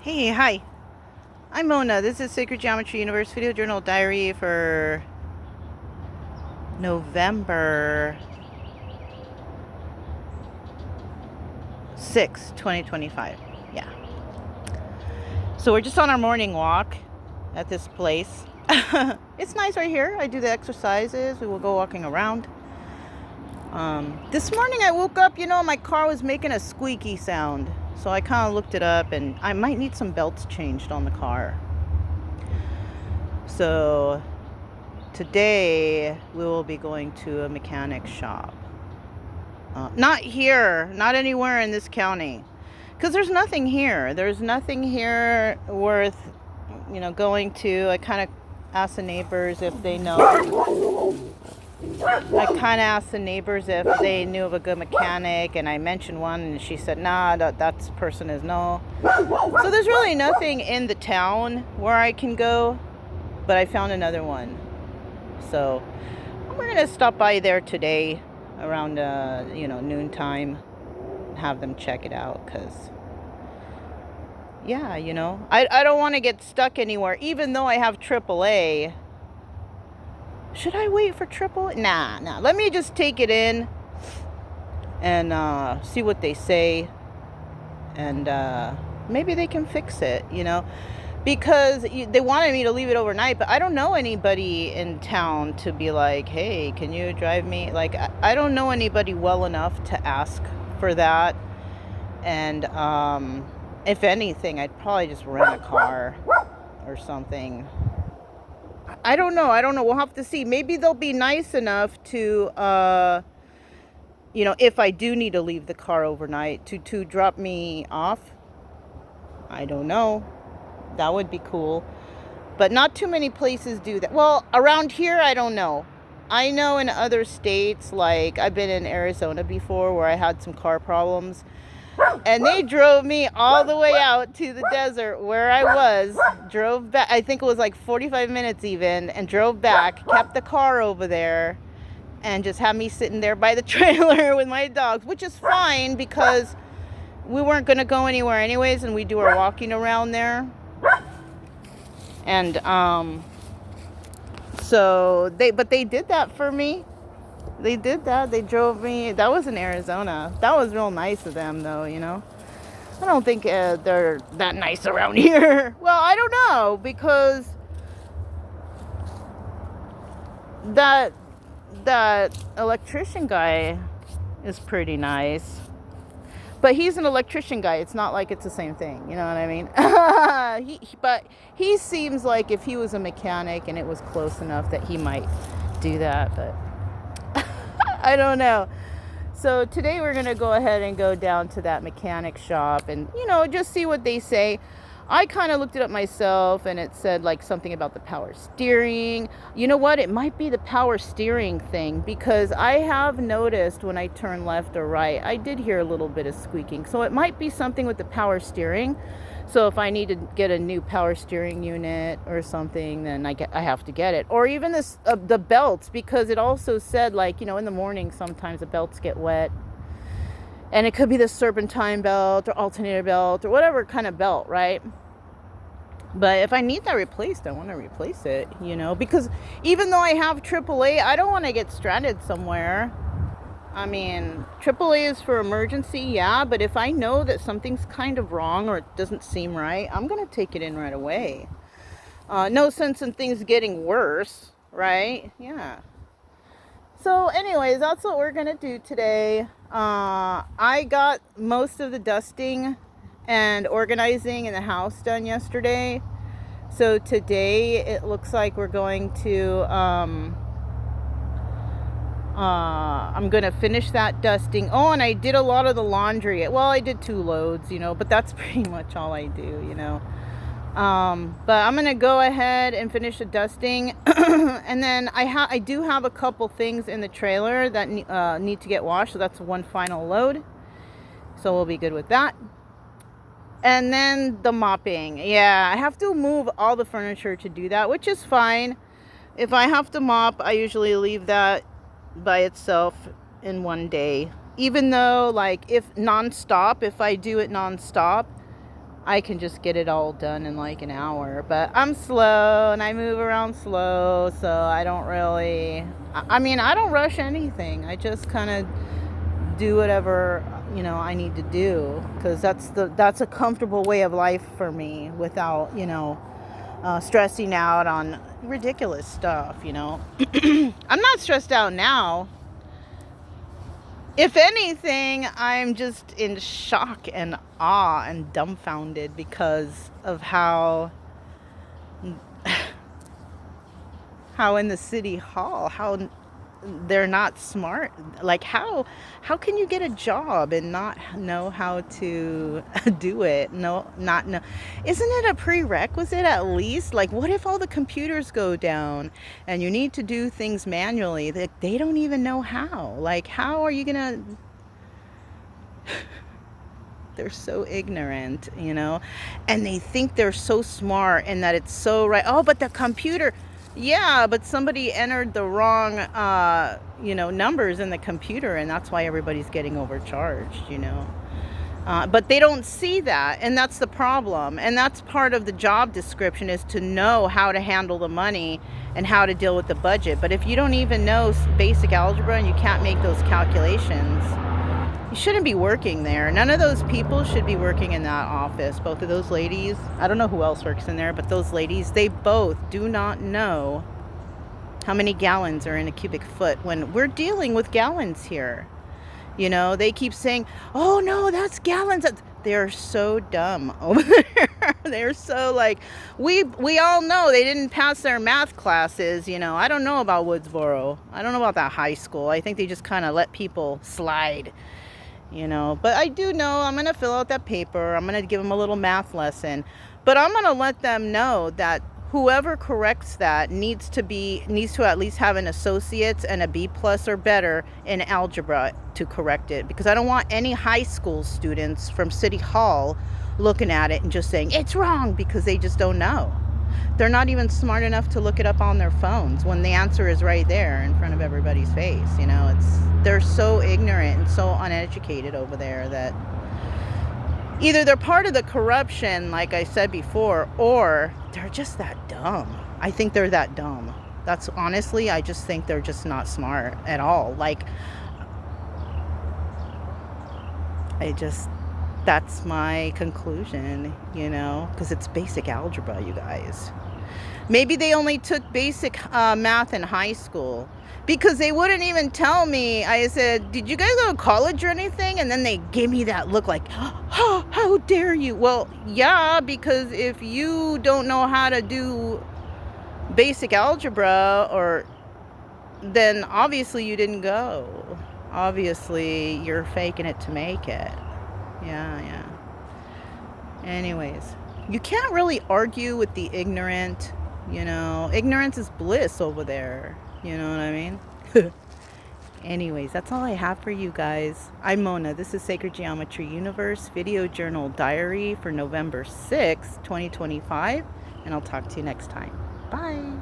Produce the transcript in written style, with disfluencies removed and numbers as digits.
Hey, hi. I'm Mona. This is Sacred Geometry Universe Video Journal Diary for November 6, 2025. Yeah. So we're just on our morning walk at this place. It's nice right here. I do the exercises. We will go walking around. This morning I woke up, my car was making a squeaky sound. So I kind of looked it up, and I might need some belts changed on the car. So today we will be going to a mechanic shop. Not here, not anywhere in this county. Because there's nothing here. There's nothing here worth, going to. I kind of asked the neighbors if they know. I kind of asked the neighbors if they knew of a good mechanic, and I mentioned one, and she said, nah, that person is no. So there's really nothing in the town where I can go, but I found another one. So we're going to stop by there today around, noontime, and have them check it out, because, yeah, I don't want to get stuck anywhere, even though I have AAA. Should I wait for triple? Nah. Let me just take it in and see what they say. And maybe they can fix it, Because they wanted me to leave it overnight, but I don't know anybody in town to be like, hey, can you drive me? Like, I don't know anybody well enough to ask for that. And if anything, I'd probably just rent a car or something. I don't know. We'll have to see. Maybe they'll be nice enough to, if I do need to leave the car overnight, to drop me off. I don't know. That would be cool. But not too many places do that. Well, around here, I don't know. I know in other states, like I've been in Arizona before where I had some car problems. And they drove me all the way out to the desert where I was, drove back, I think it was like 45 minutes even, and drove back, kept the car over there, and just had me sitting there by the trailer with my dogs, which is fine because we weren't going to go anywhere anyways, and we do our walking around there. And but they did that for me. They did that. They drove me. That was in Arizona. That was real nice of them, though, I don't think they're that nice around here. Well, I don't know, because that electrician guy is pretty nice. But he's an electrician guy. It's not like it's the same thing. You know what I mean? But he seems like if he was a mechanic and it was close enough that he might do that, but I don't know. So today we're going to go ahead and go down to that mechanic shop and, just see what they say. I kind of looked it up myself, and it said like something about the power steering. You know what? It might be the power steering thing, because I have noticed when I turn left or right, I did hear a little bit of squeaking. So it might be something with the power steering. So if I need to get a new power steering unit or something, then I have to get it. Or even the belts, because it also said like, in the morning sometimes the belts get wet. And it could be the serpentine belt or alternator belt or whatever kind of belt, right? But if I need that replaced, I want to replace it, because even though I have AAA, I don't want to get stranded somewhere. I mean, AAA is for emergency, yeah, but if I know that something's kind of wrong or it doesn't seem right, I'm going to take it in right away. No sense in things getting worse, right? Yeah. So anyways, that's what we're going to do today. I got most of the dusting and organizing in the house done yesterday. So today it looks like we're going to, I'm going to finish that dusting. Oh, and I did a lot of the laundry. Well, I did 2 loads, but that's pretty much all I do, But I'm going to go ahead and finish the dusting. And then I do have a couple things in the trailer that need to get washed. So that's one final load. So we'll be good with that. And then the mopping. Yeah, I have to move all the furniture to do that, which is fine. If I have to mop, I usually leave that by itself in one day. Even though, like, if I do it nonstop, I can just get it all done in like an hour. But I'm slow and I move around slow, so I don't really, I mean, I don't rush anything. I just kind of do whatever, you know, I need to do, because that's a comfortable way of life for me without, you know, stressing out on ridiculous stuff, you know. I'm not stressed out now. If anything, I'm just in shock and awe and dumbfounded because of how in the city hall, how they're not smart. Like, how can you get a job and not know how to do it? Not know. Isn't it a prerequisite at least? Like, what if all the computers go down and you need to do things manually? They don't even know how. Like, how are you gonna? They're so ignorant, you know, and they think they're so smart and that it's so right. Oh, but the computer. Yeah, but somebody entered the wrong, you know, numbers in the computer, and that's why everybody's getting overcharged, you know. But they don't see that, and that's the problem. And that's part of the job description, is to know how to handle the money and how to deal with the budget. But if you don't even know basic algebra and you can't make those calculations, you shouldn't be working there. None of those people should be working in that office. Both of those ladies, I don't know who else works in there, but those ladies, they both do not know how many gallons are in a cubic foot when we're dealing with gallons here. You know, they keep saying, oh no, that's gallons. They're so dumb over there. They're so like, we all know they didn't pass their math classes. You know, I don't know about Woodsboro. I don't know about that high school. I think they just kind of let people slide. You know, but I do know I'm going to fill out that paper. I'm going to give them a little math lesson, but I'm going to let them know that whoever corrects that needs to at least have an associate's and a B+ or better in algebra to correct it, because I don't want any high school students from City Hall looking at it and just saying it's wrong, because they just don't know. They're not even smart enough to look it up on their phones when the answer is right there in front of everybody's face. You know, they're so ignorant and so uneducated over there that either they're part of the corruption, like I said before, or they're just that dumb. I think they're that dumb. That's honestly, I just think they're just not smart at all. Like, that's my conclusion, you know, because it's basic algebra, you guys. Maybe they only took basic math in high school, because they wouldn't even tell me. I said, did you guys go to college or anything? And then they gave me that look like, oh, how dare you? Well, yeah, because if you don't know how to do basic algebra, then obviously you didn't go. Obviously you're faking it to make it. Yeah. Anyways, you can't really argue with the ignorant, you know. Ignorance is bliss over there. You know what I mean? Anyways, that's all I have for you guys. I'm Mona. This is Sacred Geometry Universe Video Journal Diary for November 6th, 2025. And I'll talk to you next time. Bye.